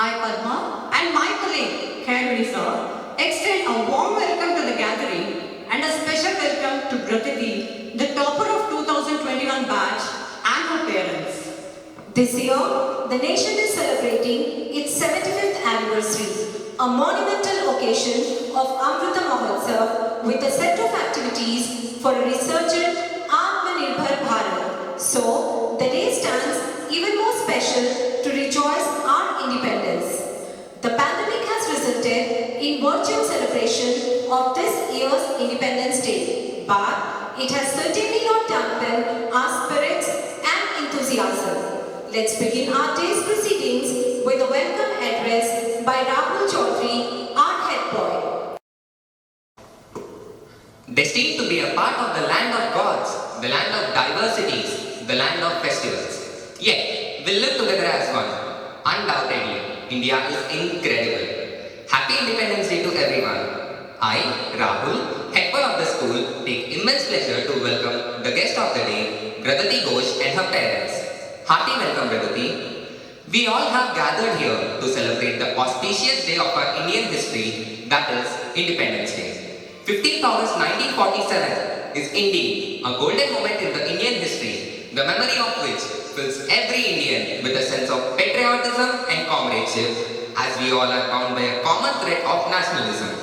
I, Padma, and my colleague, Khairunisa, extend a warm welcome to the gathering and a special welcome to Pratiti, the topper of 2021 batch, and her parents. This year, the nation is celebrating its 75th anniversary, a monumental occasion of Amrita Mahotsav with a set of activities for a resurgent Atmanirbhar Bharat. So, the day stands even more special to rejoice our independence. The pandemic has resulted in virtual celebration of this year's Independence Day, but it has certainly not dampened our spirits and enthusiasm. Let's begin our day's proceedings with a welcome address by Rahul Chaudhary, our head boy. Destined to be a part of the land of gods, the land of diversities, the land of festivals. Yet, we live together as one. Undoubtedly, India is incredible. Happy Independence Day to everyone. I, Rahul, head boy of the school, take immense pleasure to welcome the guest of the day, Pratiti Ghosh and her parents. Hearty welcome, Pratiti. We all have gathered here to celebrate the auspicious day of our Indian history, that is, Independence Day. 15th August 1947 is indeed a golden moment in the Indian history, the memory of which fills every Indian with a sense of patriotism and comradeship, as we all are bound by a common thread of nationalism.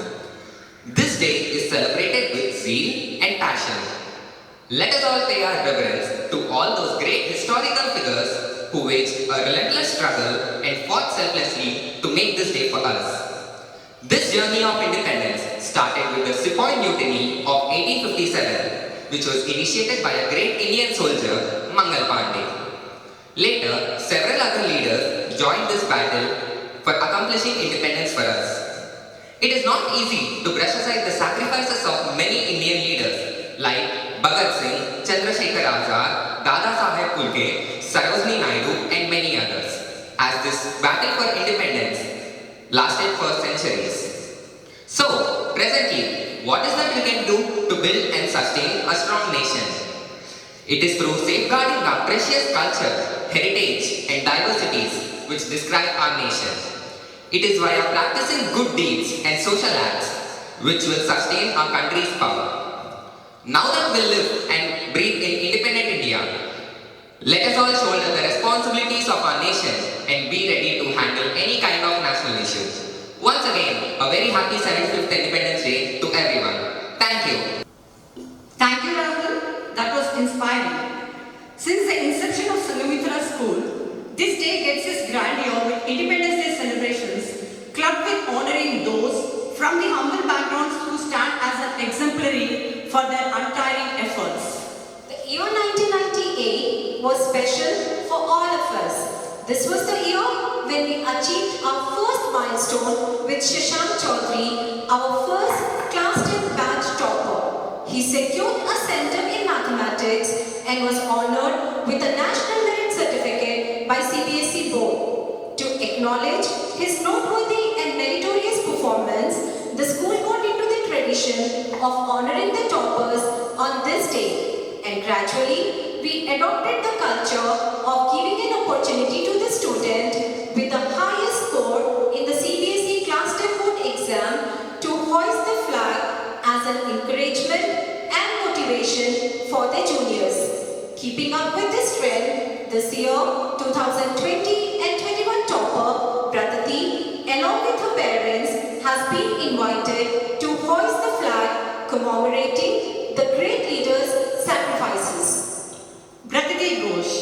This day is celebrated with zeal and passion. Let us all pay our reverence to all those great historical figures who waged a relentless struggle and fought selflessly to make this day for us. This journey of independence started with the Sepoy Mutiny of 1857, which was initiated by a great Indian soldier, Mangal Pandey. Later, several other leaders joined this battle for accomplishing independence for us. It is not easy to brush aside the sacrifices of many Indian leaders like Bhagat Singh, Chandrasekhar Azad, Dada Saheb Phulke, Sarojini Naidu and many others, as this battle for independence lasted for centuries. So, presently, what is that we can do to build and sustain a strong nation? It is through safeguarding our precious culture, heritage and diversities which describe our nation. It is via practicing good deeds and social acts which will sustain our country's power. Now that we live and breathe in independent India, let us all shoulder the responsibilities of our nation and be ready to handle any kind of national issue. Once again, a very happy 75th Independence Day to everyone. Thank you. Thank you, Rahul. That was inspiring. Since the inception of Sangamitra School, this day gets its grandeur with Independence Day celebrations, clubbed with honoring those from the humble backgrounds who stand as an exemplary for their untiring efforts. The year 1998 was special for all of us. This was the year when we achieved our first milestone with Shashank Chaudhary, our first class 10 batch topper. He secured a center in mathematics and was honored with a National Merit Certificate by CBSE Board. To acknowledge his noteworthy and meritorious performance, the school got into the tradition of honoring the toppers on this day, and gradually we adopted the culture of giving an opportunity to the student with the highest score in the CBSE Class 10 board exam to hoist the flag as an encouragement and motivation for the juniors. Keeping up with this trend, this year 2020 and 21 topper Pratiti, along with her parents, has been invited to hoist the flag commemorating the great leaders' sacrifices. Pratiti Ghosh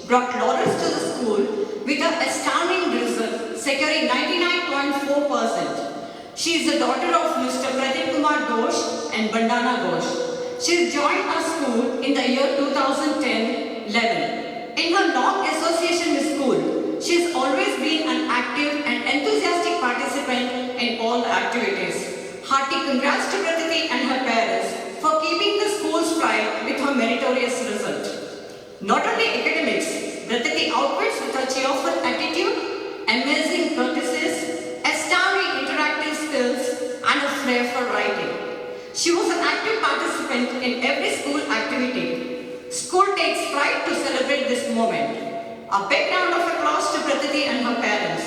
brought laurels to the school with her astounding result, securing 99.4%. She is the daughter of Mr. Pradeep Kumar Ghosh and Bandana Ghosh. She has joined our school in the year 2010-11. In her long association with school, she has always been an active and enthusiastic participant in all the activities. Hearty congrats to Pratiti and her parents for keeping the school's pride with her meritorious result. Not only academics, Pratiti outwits with her cheerful attitude, amazing courtesies, astounding interactive skills and a flair for writing. She was an active participant in every school activity. School takes pride to celebrate this moment. A big round of applause to Pratiti and her parents.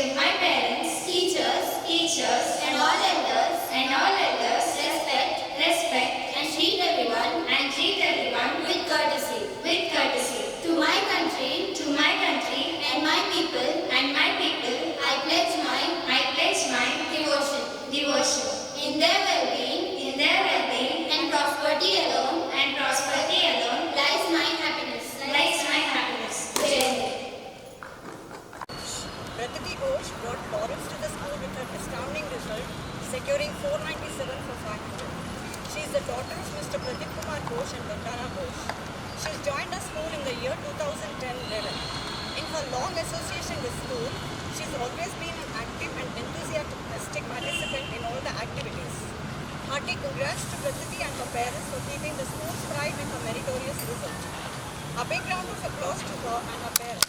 give my parents, teachers, and all elders respect, and treat everyone with courtesy. To my country, and my people, I pledge my devotion. In their well-being, and prosperity alone, lies my happiness. Jai Hind. Pratiti Ghosh brought laurels to the school with her astounding result, securing 497 for faculty. She is the daughter of Mr. Pradip Kumar Ghosh and Vandana Ghosh. She has joined our school in the year 2010-11. In her long association with school, she has always been an active and enthusiastic participant in all the activities. Hearty congrats to Pratiti and her parents for keeping the school's pride with her meritorious result. A big round of applause to her and her parents.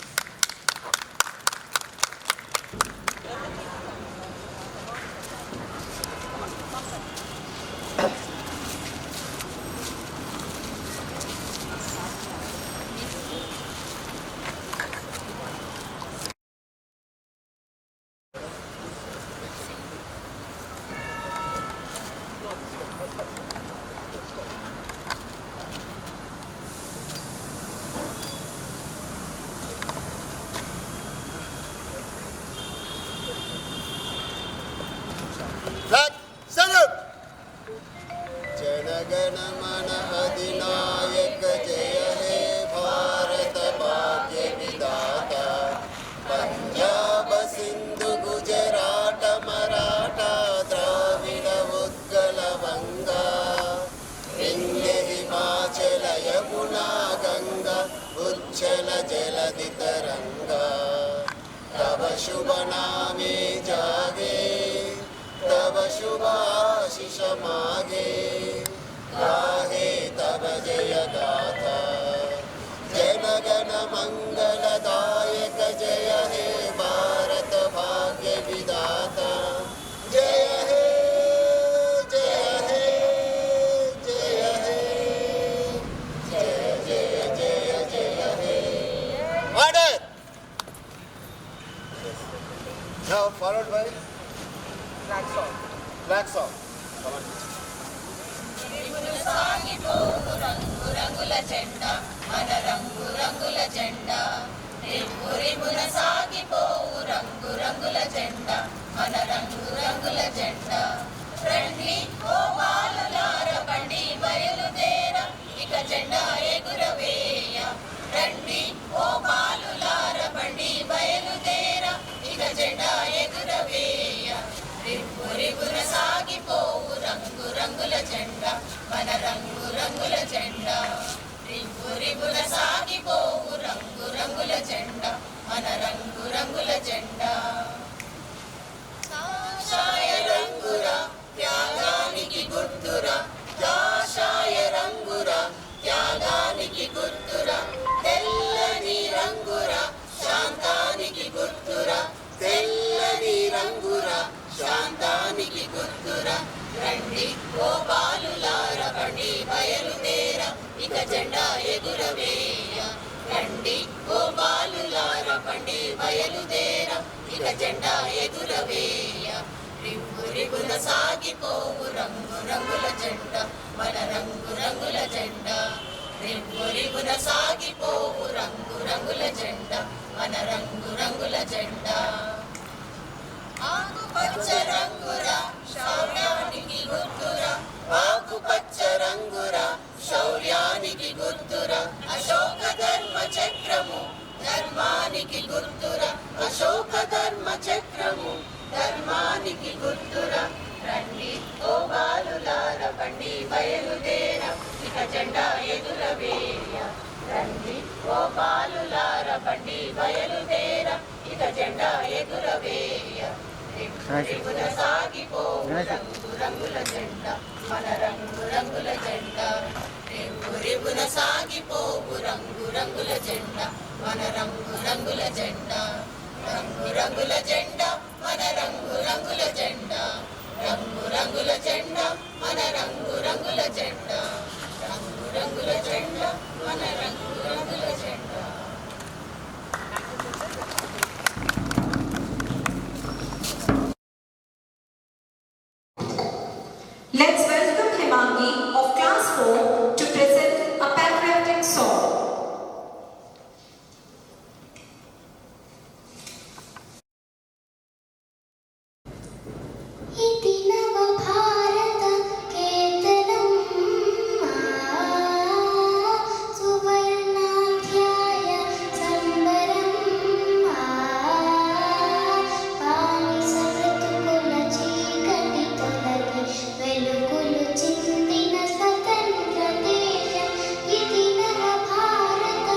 Flag, salute! जनगण मन अधिनायक जय हे भारत भाग्य विधाता पंजाब सिंधु गुजरात मराठा द्राविड उत्कल बंगा विंध्य हिमाचल यमुना गंगा उच्छल जलधि तरंगा तव शुभ नामे जागे तब शुभाशिष मागे गाहे तब जय गाथा जनगण मंगलदायक जय हे भारत भाग्य विधाता जय हे जय हे जय हे जय जय जय जय हे Order! Now followed by Black song. Come on. రంగుల జెండా మన రంగుల జెండా రిపురిపున సాగిపోవు రంగుల జెండా మన రంగుల జెండా రండి ఓ బాలులార బండి బయలుదేర ఇక జెండా ఎగురవేయ రండి ఓ బాలులార బండి బయలుదేర ఇక జెండా ఎగురవేయ రిపురిపున సాగిపోవు రంగుల జెండా మన రంగుల జెండా రిపురిపున సాగిపోవు రంగుల జెండా మన రంగుల జెండా కాషాయ రంగురా త్యాగానికి గుర్తురా కాషాయ రంగురా త్యాగానికి గుర్తురా తెల్లని రంగురా శాంతానికి గుర్తురా తెల్లని రంగురా శాంతానికి గుర్తురా రండి ఓ బాలులార బండి బయలుదేర ఇక జెండా ఎగురవేయ రండి ఓ బాలులార బండి బయలుదేర ఇక జెండా ఎగురవేయ రిపురిపున సాగిపోవు రంగుల జెండా మన రంగుల జెండా రిపురిపున సాగిపోవు రంగుల జెండా మన రంగుల జెండా ఆకుపచ్చ రంగురా శౌర్యానికి గుర్తురా ఆకుపచ్చ రంగురా శౌర్యానికి గుర్తురా అశోక ధర్మ చక్రము ధర్మానికి గుర్తురా అశోక ధర్మ చక్రము ధర్మానికి గుర్తురా రండి ఓ బాలులార బండి బయలుదేర ఇక జెండా ఎగురవేయ రండి ఓ బాలులార బండి బయలుదేర ఇక జెండా ఎగురవేయ రిపురిపున సాగిపోవు రంగుల జెండా మన రంగుల జెండా రిపురిపున సాగిపోవు రంగుల జెండా మన రంగుల జెండా రంగుల జెండా మన రంగుల జెండా రంగుల జెండా మన రంగుల జెండా రంగుల జెండా మన రంగుల జెండా इति नवभारत केतनम् सुवर्णाध्याय संबरम् बानिसमृतुकुल चीकटि तొలగి వెలుగులు చిందిన స్వతంత్ర దేశం ఇది నవభారత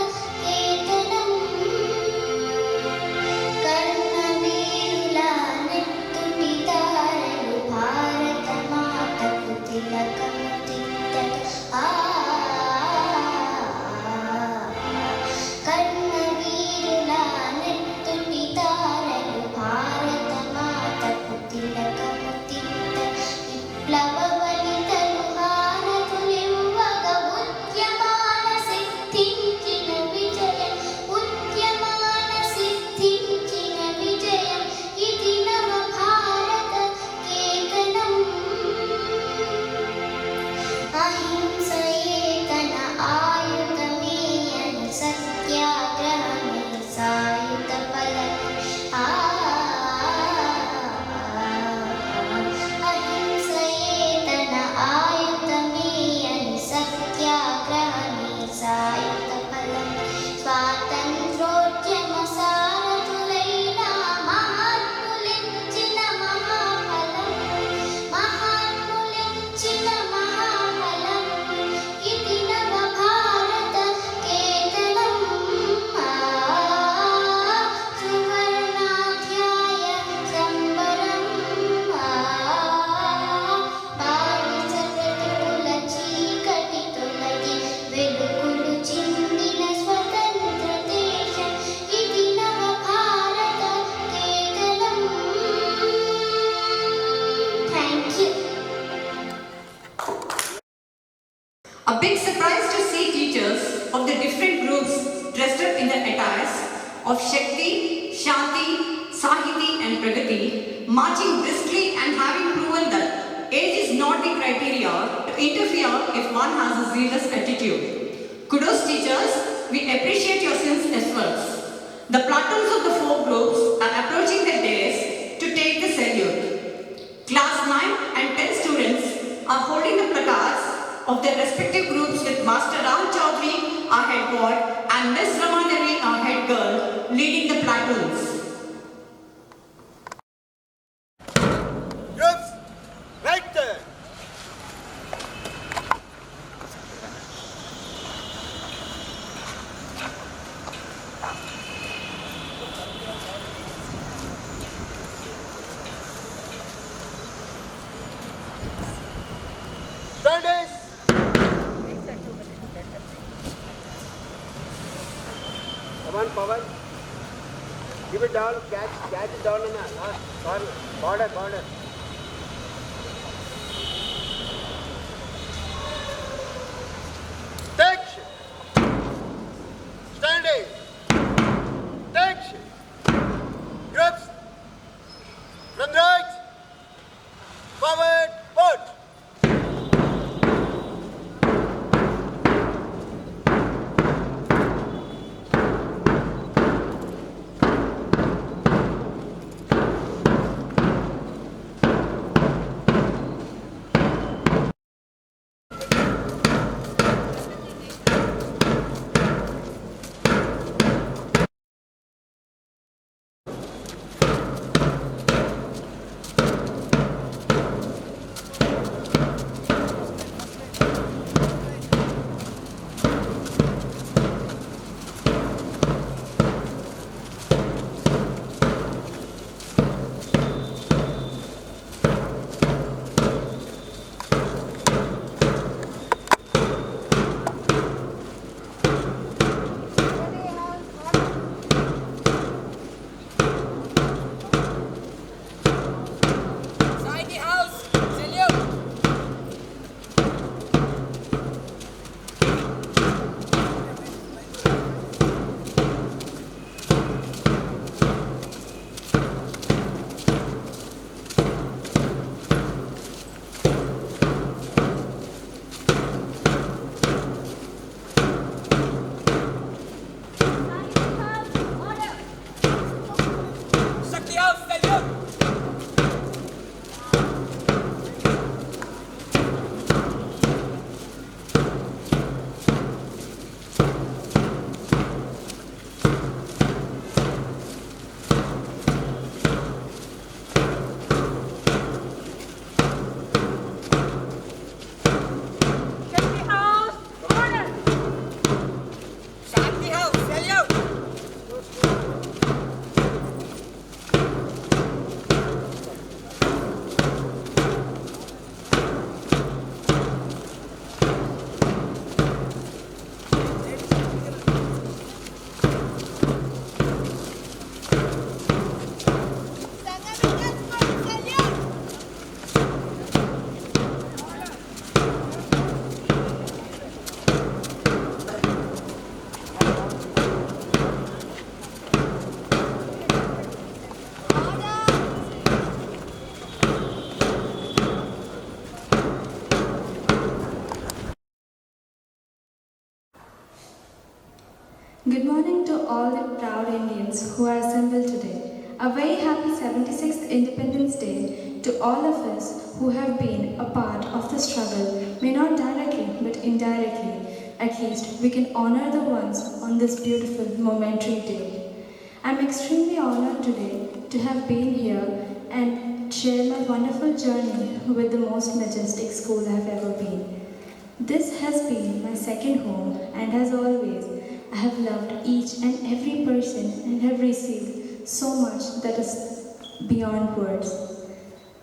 కేతనం కర్ణవీరుల నెత్తుటి తారలు భారత మాతకు తిలకము దిద్దట కర్ణవీరుల నెత్తుటి తారలు భారత మాతకు తిలకము దిద్దట విప్లవ వనితలు హారతులివ్వగ ఉద్యమాన సిద్ధించిన విజయం ఉద్యమాన సిద్ధించిన విజయం ఇది నవభారత కేతనం అహింసయే తన ఆయుధమే అని సత్యాగ్రహమే సాయుధ ఫలం అహింసయే తన ఆయుధమే అని సత్యాగ్రహమే సాయుధ ఫలం స్వాతంత్రోద్యమ సారథులైన మహాత్ములిచ్చిన మహాఫలం మహాత్ములిచ్చిన మహాఫలం ఇది నవభారత కేతనం సువర్ణాధ్యాయ సంబరం బానిస బ్రతుకుల చీకటి తొలగి వెలుగులు చిందిన స్వతంత్ర దేశం ఇది నవభారత కేతనం. Thank you. A big surprise to see teachers of the different groups dressed up in the attires of Shakti, Shanti, Sahiti and Pragati, marching briskly and having proven that age is not the criteria to interfere if one has a zealous attitude. Kudos teachers, we appreciate your sincere efforts. The platoons of the four groups are approaching the dais to take the salute. Class 9 and 10 students are holding the placards of their respective groups with Master Ram Chaudhary, our head boy, and Miss Ramadevi, our head girl, leading the platoons. Groups, right there. Sundays. Come on, Pawan. Give it down, catch it down in the last border. Action! Standing! Action! Groups! From right! Forward! Put! to all the proud Indians who are assembled today. A very happy 76th Independence Day to all of us who have been a part of the struggle, may not directly but indirectly. At least we can honor the ones on this beautiful momentary day. I'm extremely honored today to have been here and share my wonderful journey with the most majestic school I've ever been. This has been my second home, and as always, I have loved each and every person and have received so much that is beyond words.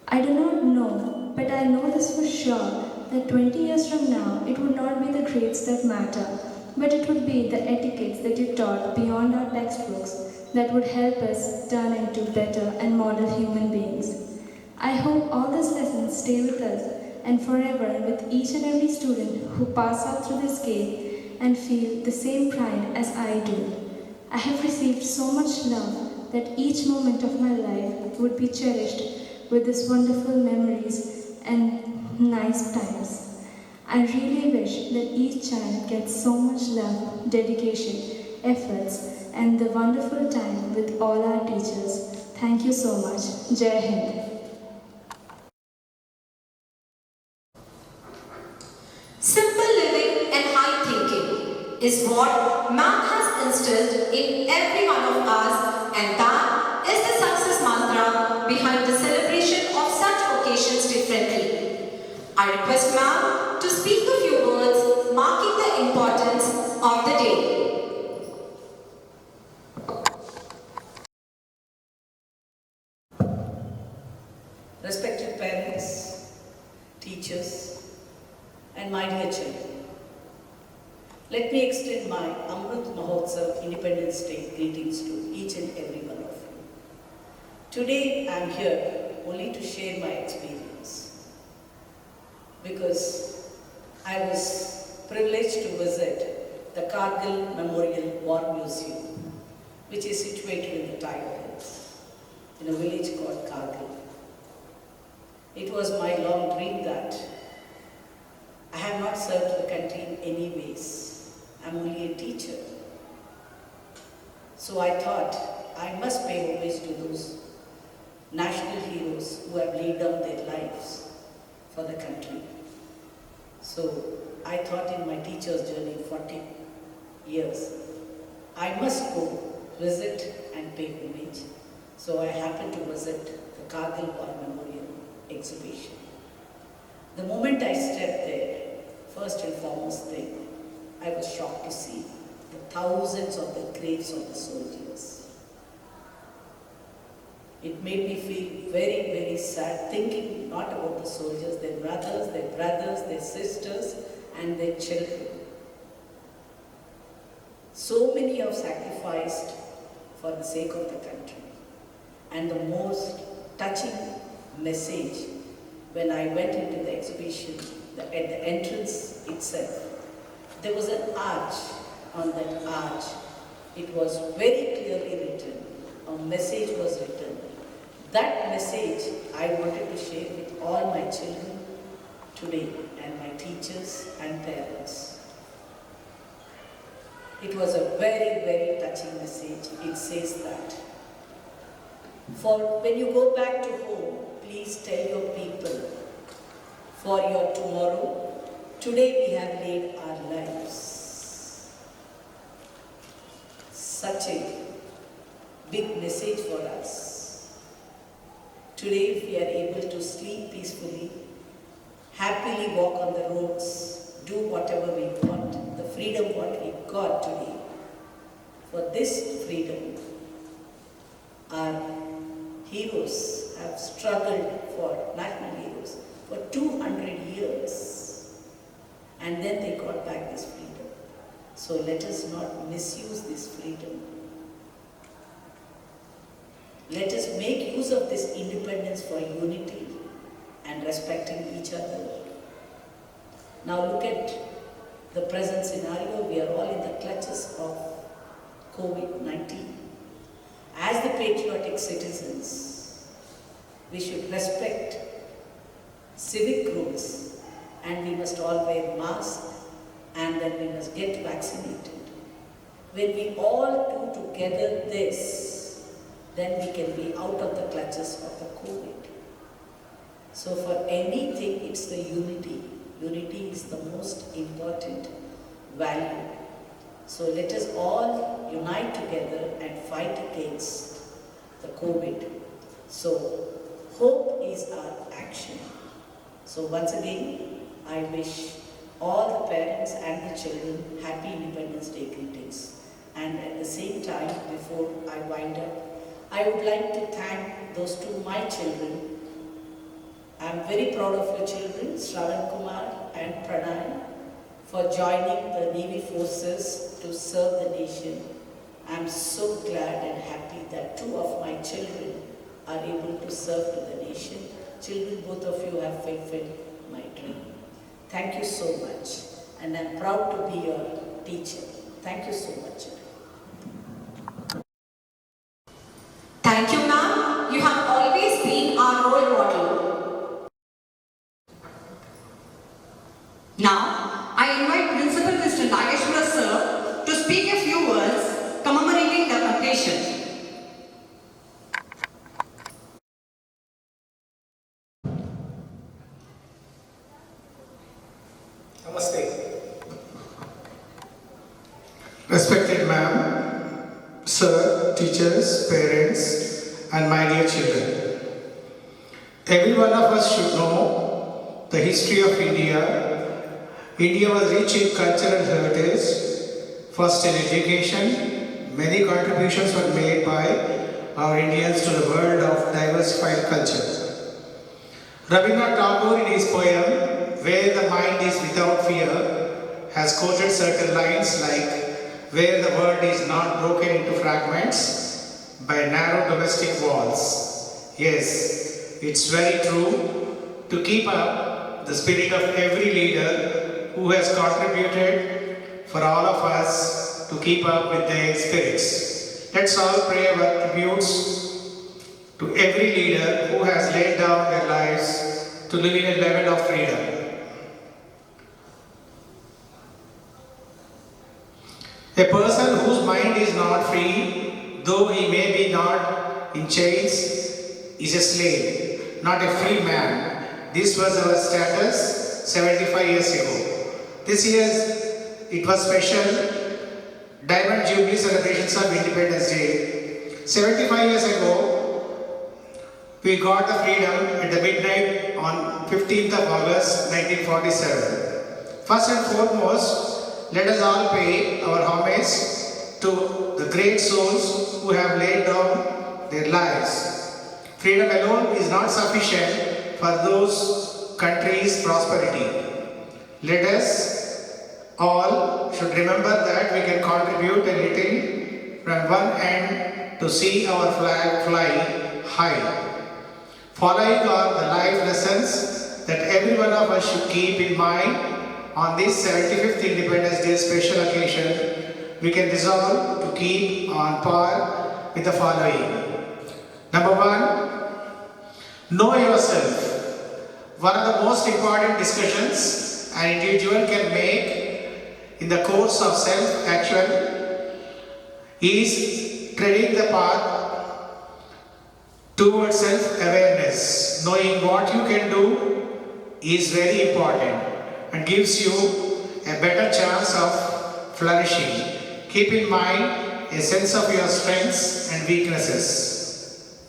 I do not know, but I know this for sure that 20 years from now, it would not be the grades that matter, but it would be the etiquettes that you taught beyond our textbooks that would help us turn into better and model human beings. I hope all these lessons stay with us and forever with each and every student who pass out through this gate and feel the same pride as I do. I have received so much love that each moment of my life would be cherished with these wonderful memories and nice times. I really wish that each child gets so much love, dedication, efforts, and the wonderful time with all our teachers. Thank you so much. Jai Hind. Simple living and high thinking is what ma'am has instilled in every one of us, and that is the success mantra behind the celebration of such occasions differently. I request ma'am to speak a few words marking the importance of the day. Respected parents, teachers, and my dear children, let me extend my Amrit Mahotsav Independence Day greetings to each and every one of you. Today I am here only to share my experience because I was privileged to visit the Kargil Memorial War Museum, which is situated in the Tiger Hills, in a village called Kargil. It was my long dream that I have not served the country in any ways. I'm only a teacher. So I thought I must pay homage to those national heroes who have laid down their lives for the country. So I thought in my teacher's journey, 40 years, I must go visit and pay homage. So I happened to visit the Kargil War Memorial exhibition. The moment I stepped there, first and foremost thing, I was shocked to see the thousands of the graves of the soldiers. It made me feel very, very sad, thinking not about the soldiers, their brothers, their sisters, and their children. So many have sacrificed for the sake of the country. And the most touching message, when I went into the exhibition, at the entrance itself, there was an arch. On that arch, it was very clearly written, a message was written. That message I wanted to share with all my children today, and my teachers and parents. It was a very, very touching message. It says that, for when you go back to home, please tell your people, for your tomorrow, today we have laid our lives. Such a big message for us. Today if we are able to sleep peacefully, happily walk on the roads, do whatever we want, the freedom what we got today. For this freedom, our heroes have struggled for, national heroes, for 200 years, and then they got back this freedom. So let us not misuse this freedom. Let us make use of this independence for unity and respecting each other. Now look at the present scenario. We are all in the clutches of COVID-19. As the patriotic citizens, we should respect civic rules, and we must all wear masks, and then we must get vaccinated. When we all do together this, then we can be out of the clutches of the COVID. So for anything, it's the unity. Unity is the most important value. So let us all unite together and fight against the COVID. So hope is our action. So once again, I wish all the parents and the children happy Independence Day greetings. And at the same time, before I wind up, I would like to thank those two my children. I'm very proud of your children, Shravan Kumar and Pranay, for joining the Navy forces to serve the nation. I'm so glad and happy that two of my children are able to serve to the nation. Children, both of you have fulfilled my dream. Thank you so much. And I'm proud to be your teacher. Thank you so much. Thank you, ma'am. You have always been our role model. Now, I invite Principal Mr. Nageshwara sir to speak a few words commemorating the occasion. Namaste. Respected ma'am, sir, teachers, parents, and my dear children. Every one of us should know the history of India. India was rich in cultural heritage. First in education, many contributions were made by our Indians to the world of diversified culture. Rabindranath Tagore in his poem, Where the Mind is Without Fear, has quoted certain lines like, where the world is not broken into fragments by narrow domestic walls. Yes, it's very true. To keep up the spirit of every leader who has contributed for all of us to keep up with their spirits. Let's all pray our tributes to every leader who has laid down their lives to live in a level of freedom. A person whose mind is not free, though he may be not in chains, is a slave, not a free man. This was our status 75 years ago. This year, it was special Diamond Jubilee celebrations of Independence Day. 75 years ago, we got the freedom at the midnight on 15th of August 1947. First and foremost, let us all pay our homage to the great souls who have laid down their lives. Freedom alone is not sufficient for those countries' prosperity. Let us all should remember that we can contribute a little from one end to see our flag fly high. Following are the life lessons that every one of us should keep in mind. On this 75th Independence Day special occasion, we can resolve to keep on par with the following. Number one, know yourself. One of the most important discussions an individual can make in the course of self-action is treading the path towards self-awareness. Knowing what you can do is very important and gives you a better chance of flourishing. Keep in mind a sense of your strengths and weaknesses.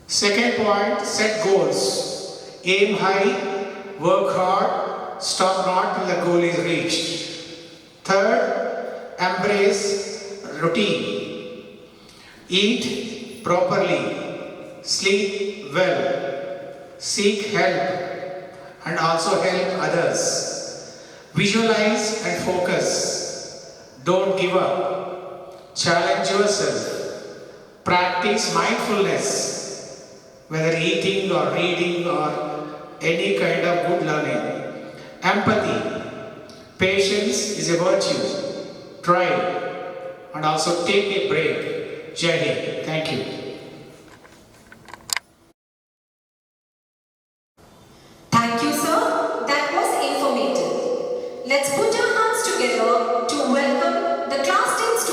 Second point, set goals. Aim high, work hard, stop not till the goal is reached. Third, embrace routine. Eat properly, sleep well, seek help, and also help others. Visualize and focus. Don't give up. Challenge yourself. Practice mindfulness, whether eating or reading or any kind of good learning. Empathy. Patience is a virtue. Try and also take a break. Jai Hind. Thank you. Thank you, sir. That was informative. Let's put our hands together to welcome the class 10 students.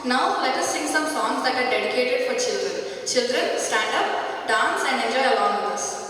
Now let us sing some songs that are dedicated for children. Children, stand up, dance and enjoy along with us.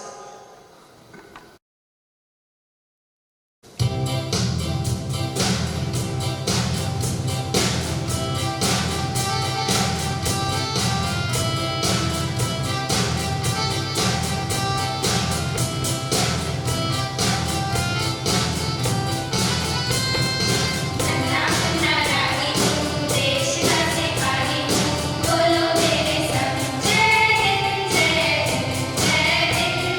जय Hind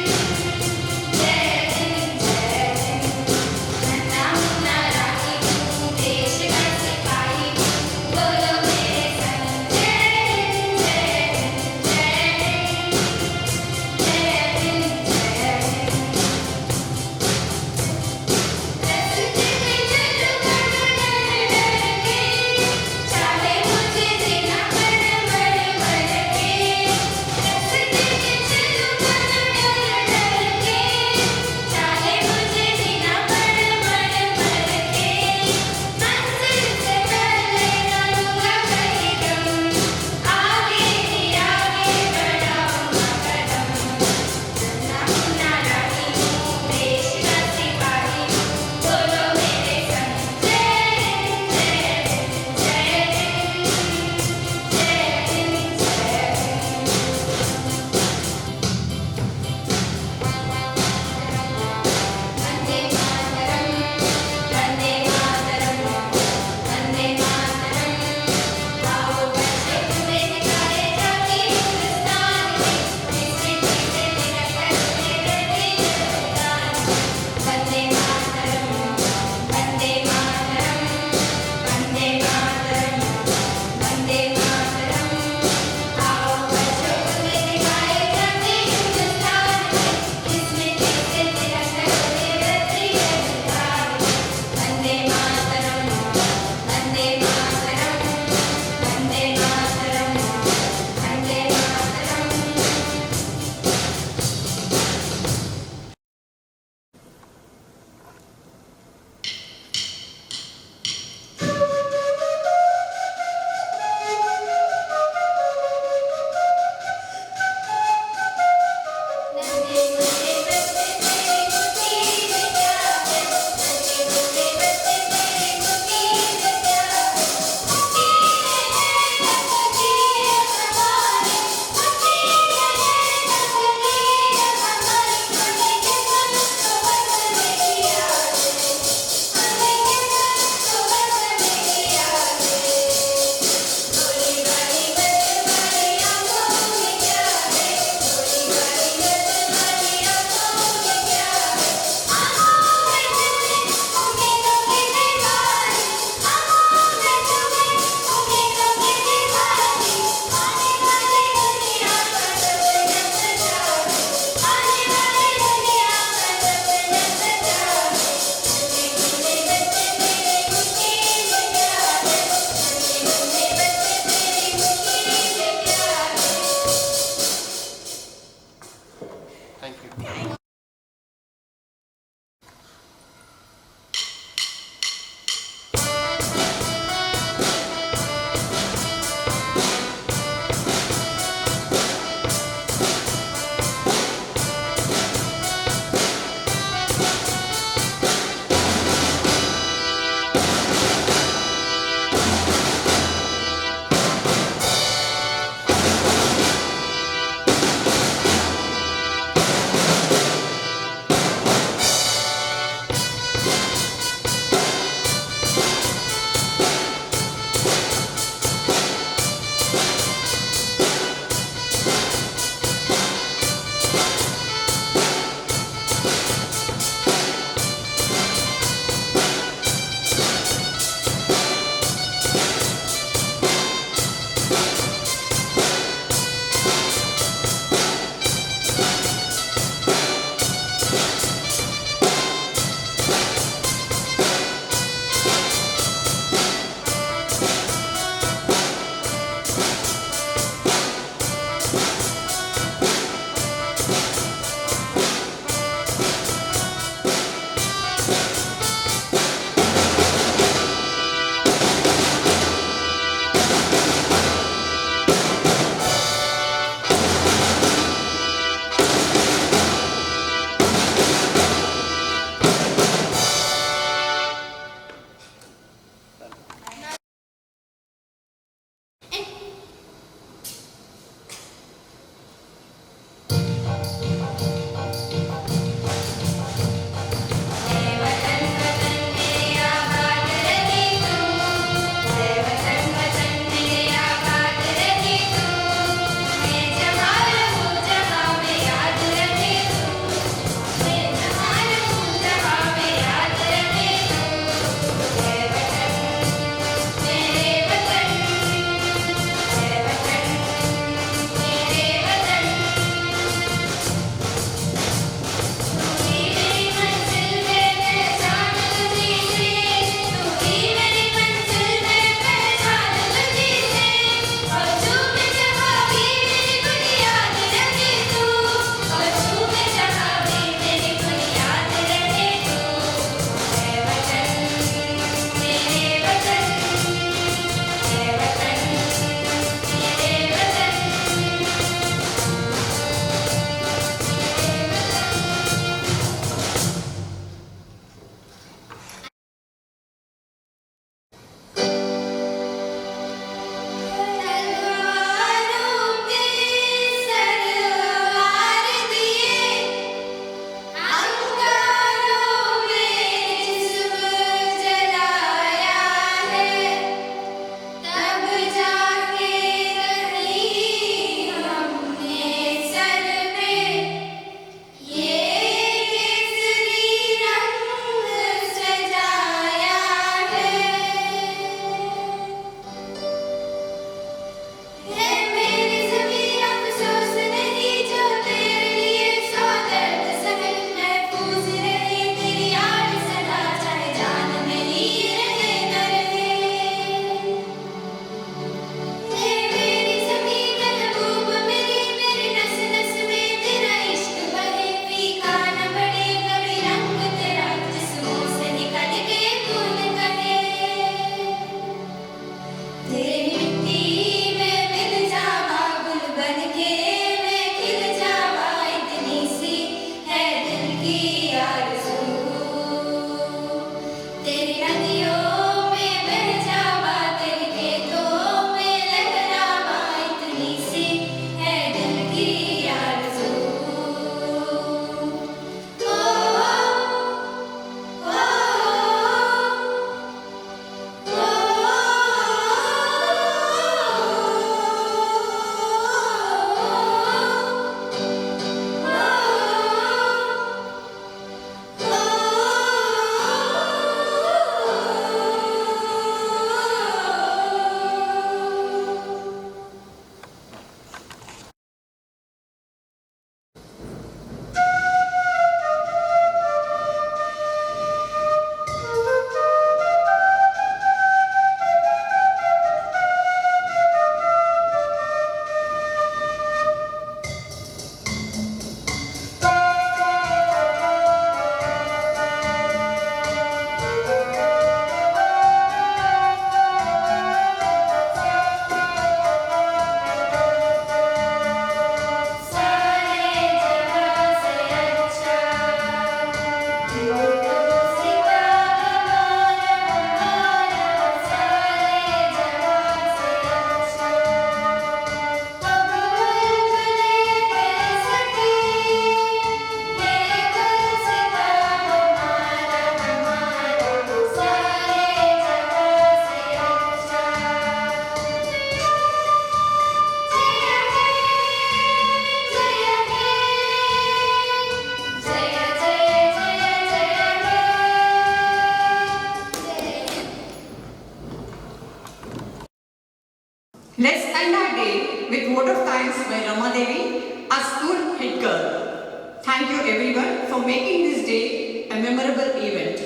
Let's end our day with word of thanks by Rama Devi, our school head girl. Thank you everyone for making this day a memorable event.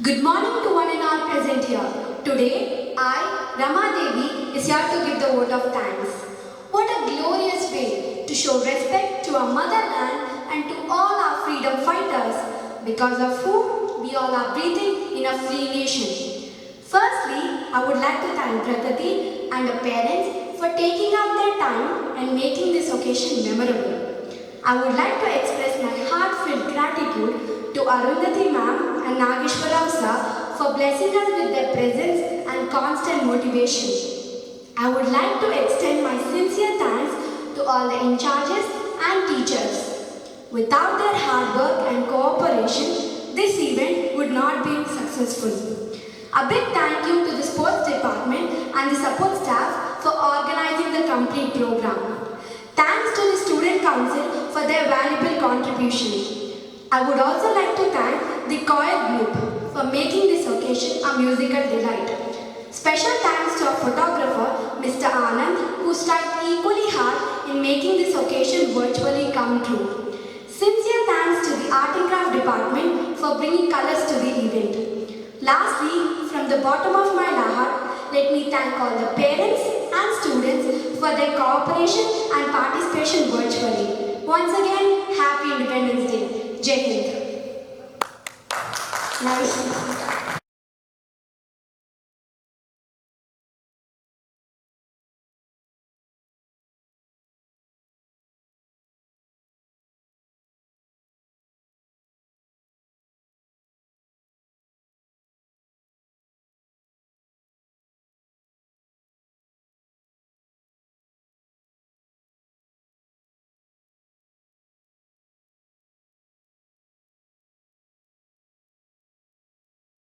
Good morning to one and all present here. Today, I, Rama Devi, is here to give the vote of thanks. What a glorious way to show respect to our motherland and to all our freedom fighters, because of whom we all are breathing in a free nation. Firstly, I would like to thank Pragati and her parents for taking out their time and making this occasion memorable. I would like to express my heartfelt gratitude to Arundhati ma'am and Nageshwara sir for blessing us with their presence and constant motivation. I would like to extend my sincere thanks to all the in charges and teachers. Without their hard work and cooperation, this event would not be successful. A big thank you to the sports department and the support staff for organizing the complete program. Thanks to the student council for their valuable contribution. I would also like to thank the choir group for making this occasion a musical delight. Special thanks to our photographer, Mr. Anand, who strived equally hard in making this occasion virtually come true. Sincere thanks to the Art and Craft department for bringing colors to the event. Lastly, from the bottom of my heart, let me thank all the parents and students for their cooperation and participation virtually. Once again, Happy Independence Day. Jai Hind. Nice.